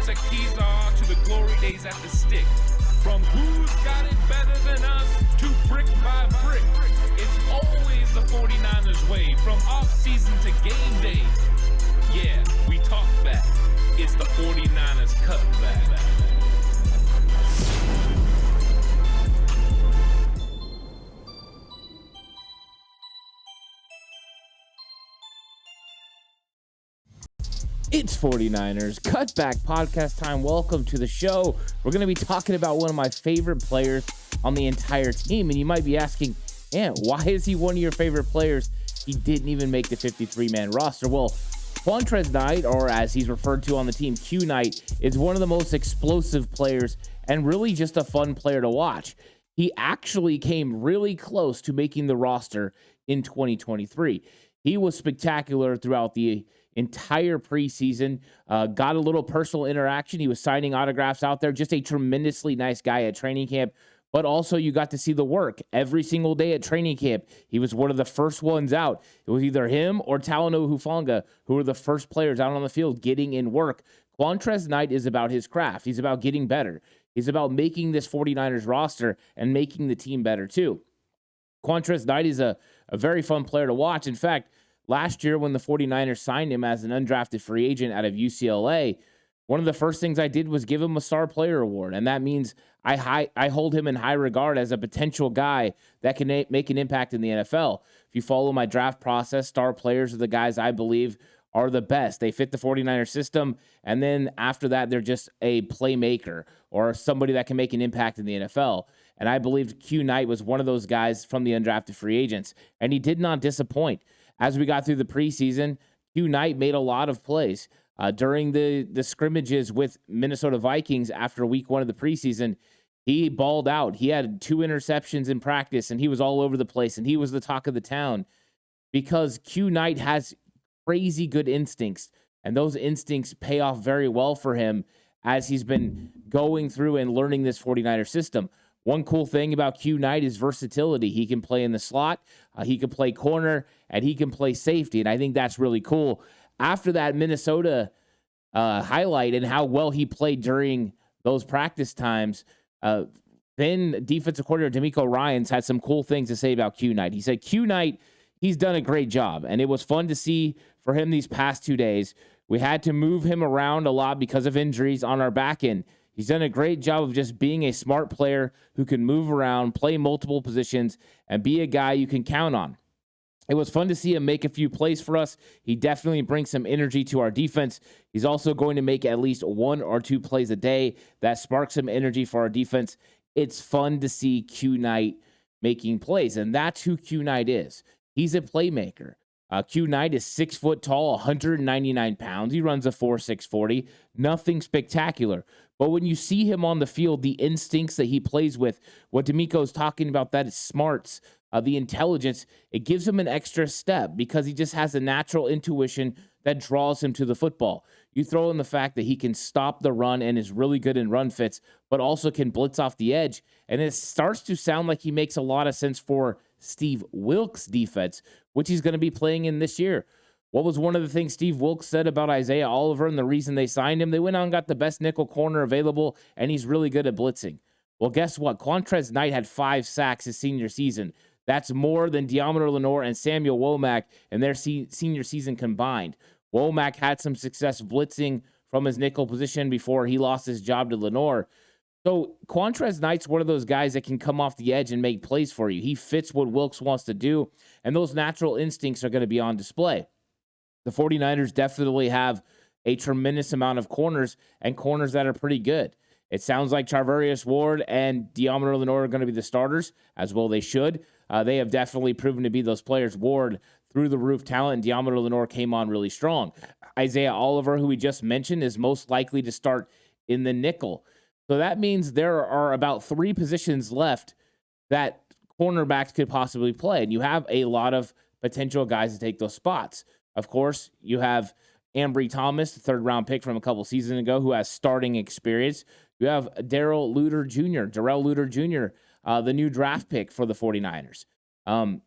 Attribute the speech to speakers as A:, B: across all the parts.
A: that keys are to the glory days at the stick. From who's got it better than us to brick by brick. It's always the 49ers way, from off-season to game day. Yeah, we talk back. It's the 49ers Cutback.
B: It's 49ers Cutback Podcast time. Welcome to the show. We're going to be talking about one of my favorite players on the entire team. And you might be asking, why is he one of your favorite players? He didn't even make the 53-man roster. Well, Qwuantrezz Knight, or as he's referred to on the team, Q Knight, is one of the most explosive players and really just a fun player to watch. He actually came really close to making the roster in 2023. He was spectacular throughout the entire preseason, got a little personal interaction. He was signing autographs out there, just a tremendously nice guy at training camp. But also you got to see the work every single day at training camp. He was one of the first ones out. It was either him or Talanoa Hufanga who were the first players out on the field getting in work. Qwuantrezz Knight is about his craft. He's about getting better. He's about making this 49ers roster and making the team better too. Qwuantrezz Knight is a very fun player to watch. In fact, last year when the 49ers signed him as an undrafted free agent out of UCLA, one of the first things I did was give him a star player award. And that means I hold him in high regard as a potential guy that can make an impact in the NFL. If you follow my draft process, star players are the guys I believe are the best. They fit the 49ers system. And then after that, they're just a playmaker or somebody that can make an impact in the NFL. And I believed Q Knight was one of those guys from the undrafted free agents. And he did not disappoint. As we got through the preseason, Q Knight made a lot of plays. During the scrimmages with Minnesota Vikings after week 1 of the preseason, he balled out. He had 2 interceptions in practice, and he was all over the place, and he was the talk of the town because Q Knight has crazy good instincts, and those instincts pay off very well for him as he's been going through and learning this 49er system. One cool thing about Q Knight is versatility. He can play in the slot, he can play corner, and he can play safety, and I think that's really cool. After that Minnesota highlight and how well he played during those practice times, then defensive coordinator D'Amico Ryans had some cool things to say about Q Knight. He said, Q Knight, he's done a great job, and it was fun to see for him these past 2 days. We had to move him around a lot because of injuries on our back end. He's done a great job of just being a smart player who can move around, play multiple positions, and be a guy you can count on. It was fun to see him make a few plays for us. He definitely brings some energy to our defense. He's also going to make at least 1 or 2 plays a day that sparks some energy for our defense. It's fun to see Q Knight making plays, and that's who Q Knight is. He's a playmaker. Q Knight is 6 foot tall, 199 pounds. He runs a 4.6 40. Nothing spectacular. But when you see him on the field, the instincts that he plays with, what D'Amico's talking about, that is smarts, the intelligence, it gives him an extra step because he just has a natural intuition that draws him to the football. You throw in the fact that he can stop the run and is really good in run fits, but also can blitz off the edge. And it starts to sound like he makes a lot of sense for Steve Wilks' defense, which he's going to be playing in this year. What was one of the things Steve Wilks said about Isaiah Oliver and the reason they signed him? They went out and got the best nickel corner available, and he's really good at blitzing. Well, guess what? Qwuantrezz Knight had 5 sacks his senior season. That's more than Deommodore Lenoir and Samuel Womack in their senior season combined. Womack had some success blitzing from his nickel position before he lost his job to Lenoir. So Qwuantrezz Knight's one of those guys that can come off the edge and make plays for you. He fits what Wilks wants to do, and those natural instincts are going to be on display. The 49ers definitely have a tremendous amount of corners and corners that are pretty good. It sounds like Charvarius Ward and Deommodore Lenoir are going to be the starters, as well they should. They have definitely proven to be those players. Ward, through the roof talent, and Deommodore Lenoir came on really strong. Isaiah Oliver, who we just mentioned, is most likely to start in the nickel. So that means there are about 3 positions left that cornerbacks could possibly play. And you have a lot of potential guys to take those spots. Of course, you have Ambry Thomas, the 3rd-round pick from a couple seasons ago, who has starting experience. You have Darrell Luter Jr., the new draft pick for the 49ers.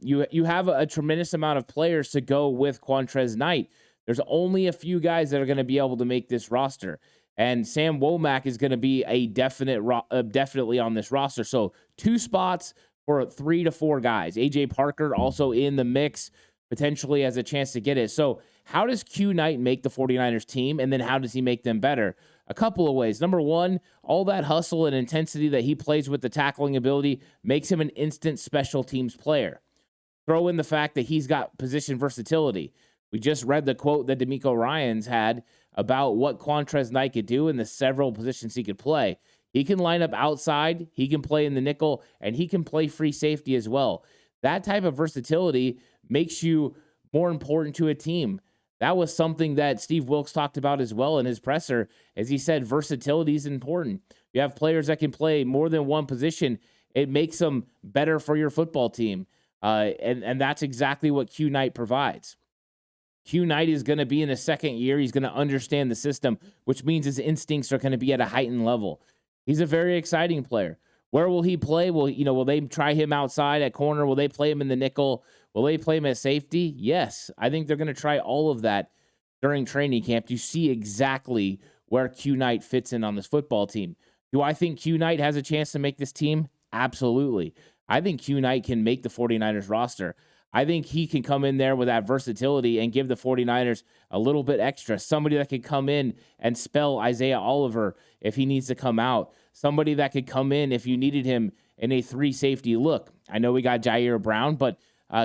B: You have a tremendous amount of players to go with Qwuantrezz Knight. There's only a few guys that are going to be able to make this roster. And Sam Womack is going to be a definitely on this roster. So 2 spots for 3 to 4 guys. AJ Parker also in the mix, potentially has a chance to get it. So how does Q Knight make the 49ers team? And then how does he make them better? A couple of ways. Number one, all that hustle and intensity that he plays with, the tackling ability, makes him an instant special teams player. Throw in the fact that he's got position versatility. We just read the quote that D'Amico Ryans had about what Qwuantrezz Knight could do and the several positions he could play. He can line up outside, he can play in the nickel, and he can play free safety as well. That type of versatility makes you more important to a team. That was something that Steve Wilks talked about as well in his presser, as he said versatility is important. You have players that can play more than one position. It makes them better for your football team. And that's exactly what Q Knight provides. Q Knight is going to be in his second year. He's going to understand the system, which means his instincts are going to be at a heightened level. He's a very exciting player. Where will he play? Will they try him outside at corner? Will they play him in the nickel? Will they play him at safety? Yes. I think they're going to try all of that during training camp to see exactly where Q Knight fits in on this football team. Do I think Q Knight has a chance to make this team? Absolutely. I think Q Knight can make the 49ers roster. I think he can come in there with that versatility and give the 49ers a little bit extra. Somebody that could come in and spell Isaiah Oliver if he needs to come out. Somebody that could come in if you needed him in a 3 safety look. I know we got Jair Brown, but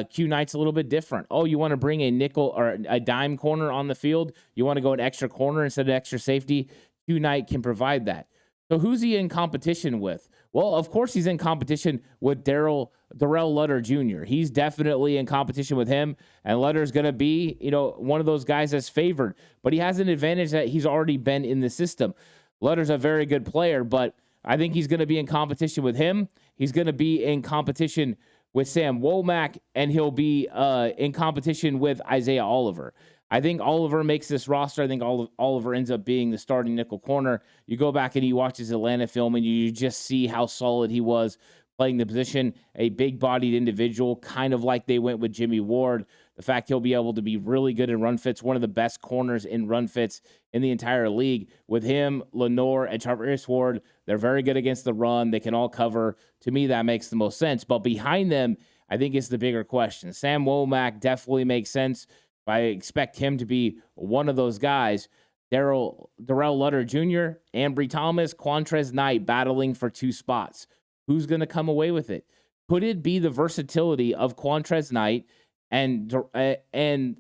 B: Q Knight's a little bit different. Oh, you want to bring a nickel or a dime corner on the field? You want to go an extra corner instead of extra safety? Q Knight can provide that. So who's he in competition with? Well, of course he's in competition with Darrell Lutter Jr. He's definitely in competition with him, and Lutter's going to be, one of those guys that's favored. But he has an advantage that he's already been in the system. Lutter's a very good player, but I think he's going to be in competition with him. He's going to be in competition with Sam Womack, and he'll be in competition with Isaiah Oliver. I think Oliver makes this roster. I think Oliver ends up being the starting nickel corner. You go back and you watch his Atlanta film, and you just see how solid he was playing the position. A big-bodied individual, kind of like they went with Jimmy Ward. The fact he'll be able to be really good in run fits, one of the best corners in run fits in the entire league. With him, Lenore, and Charvarius Ward, they're very good against the run. They can all cover. To me, that makes the most sense. But behind them, I think is the bigger question. Sam Womack definitely makes sense. I expect him to be one of those guys. Darrell Lutter Jr., Ambry Thomas, Qwuantrezz Knight battling for 2 spots. Who's going to come away with it? Could it be the versatility of Qwuantrezz Knight and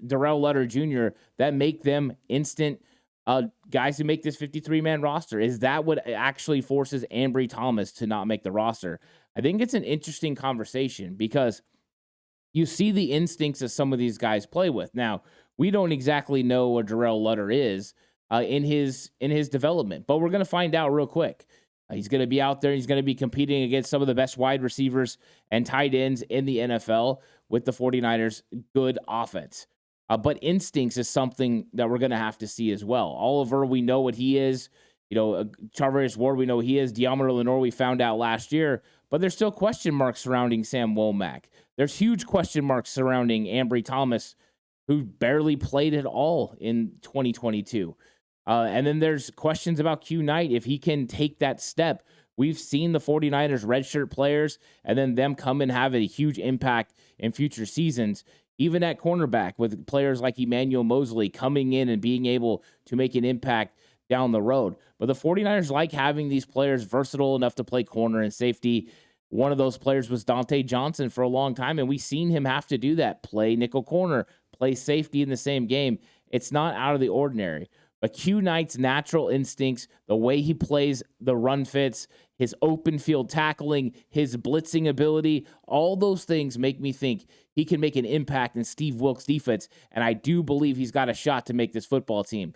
B: Darrell Lutter Jr. that make them instant guys who make this 53-man roster? Is that what actually forces Ambry Thomas to not make the roster? I think it's an interesting conversation because you see the instincts that some of these guys play with. Now, we don't exactly know what Darrell Lutter is in his development, but we're going to find out real quick. He's going to be out there. He's going to be competing against some of the best wide receivers and tight ends in the NFL with the 49ers' good offense. But instincts is something that we're going to have to see as well. Oliver, we know what he is. Charvarius Ward, we know he is. Deommodore Lenore, we found out last year. But there's still question marks surrounding Sam Womack. There's huge question marks surrounding Ambry Thomas, who barely played at all in 2022. And then there's questions about Q Knight, if he can take that step. We've seen the 49ers redshirt players and then them come and have a huge impact in future seasons, even at cornerback with players like Emmanuel Mosley coming in and being able to make an impact down the road. But the 49ers like having these players versatile enough to play corner and safety. One of those players was Dante Johnson for a long time, and we've seen him have to do that, play nickel corner, play safety in the same game. It's not out of the ordinary. But Q Knight's natural instincts, the way he plays the run fits, his open field tackling, his blitzing ability, all those things make me think he can make an impact in Steve Wilks' defense, and I do believe he's got a shot to make this football team.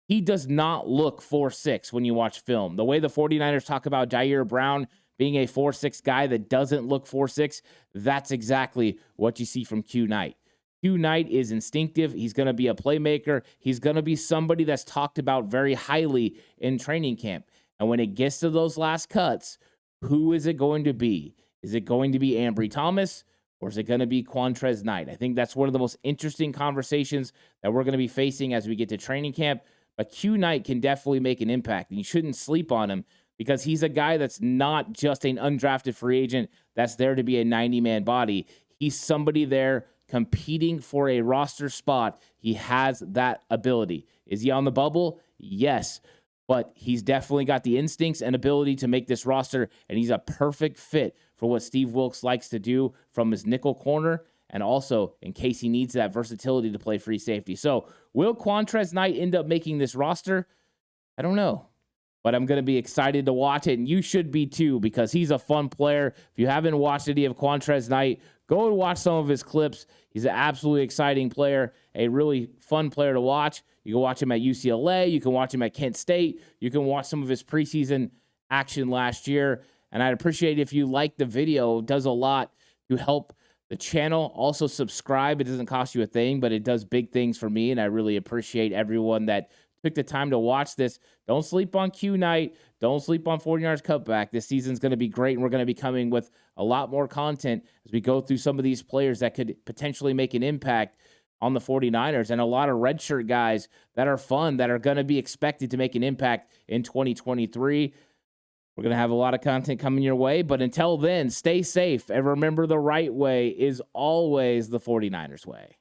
B: He does not look 4'6" when you watch film. The way the 49ers talk about Jair Brown being a 4'6" guy that doesn't look 4'6", that's exactly what you see from Q Knight. Q Knight is instinctive. He's going to be a playmaker. He's going to be somebody that's talked about very highly in training camp. And when it gets to those last cuts, who is it going to be? Is it going to be Ambry Thomas or is it going to be Qwuantrezz Knight? I think that's one of the most interesting conversations that we're going to be facing as we get to training camp. But Q Knight can definitely make an impact, and you shouldn't sleep on him because he's a guy that's not just an undrafted free agent that's there to be a 90-man body. He's somebody there competing for a roster spot. He has that ability. Is he on the bubble? Yes. But he's definitely got the instincts and ability to make this roster, and he's a perfect fit for what Steve Wilks likes to do from his nickel corner, and also in case he needs that versatility to play free safety. So will Qwuantrezz Knight end up making this roster? I don't know. But I'm going to be excited to watch it, and you should be too, because he's a fun player. If you haven't watched any of Qwuantrezz Knight, go and watch some of his clips. He's an absolutely exciting player, a really fun player to watch. You can watch him at UCLA. You can watch him at Kent State. You can watch some of his preseason action last year. And I'd appreciate if you like the video. It does a lot to help the channel. Also subscribe. It doesn't cost you a thing, but it does big things for me, and I really appreciate everyone that took the time to watch this. Don't sleep on Q Knight. Don't sleep on 49ers Cutback. This season's going to be great, and we're going to be coming with a lot more content as we go through some of these players that could potentially make an impact on the 49ers, and a lot of redshirt guys that are fun, that are going to be expected to make an impact in 2023. We're going to have a lot of content coming your way, but until then, stay safe, and remember the right way is always the 49ers way.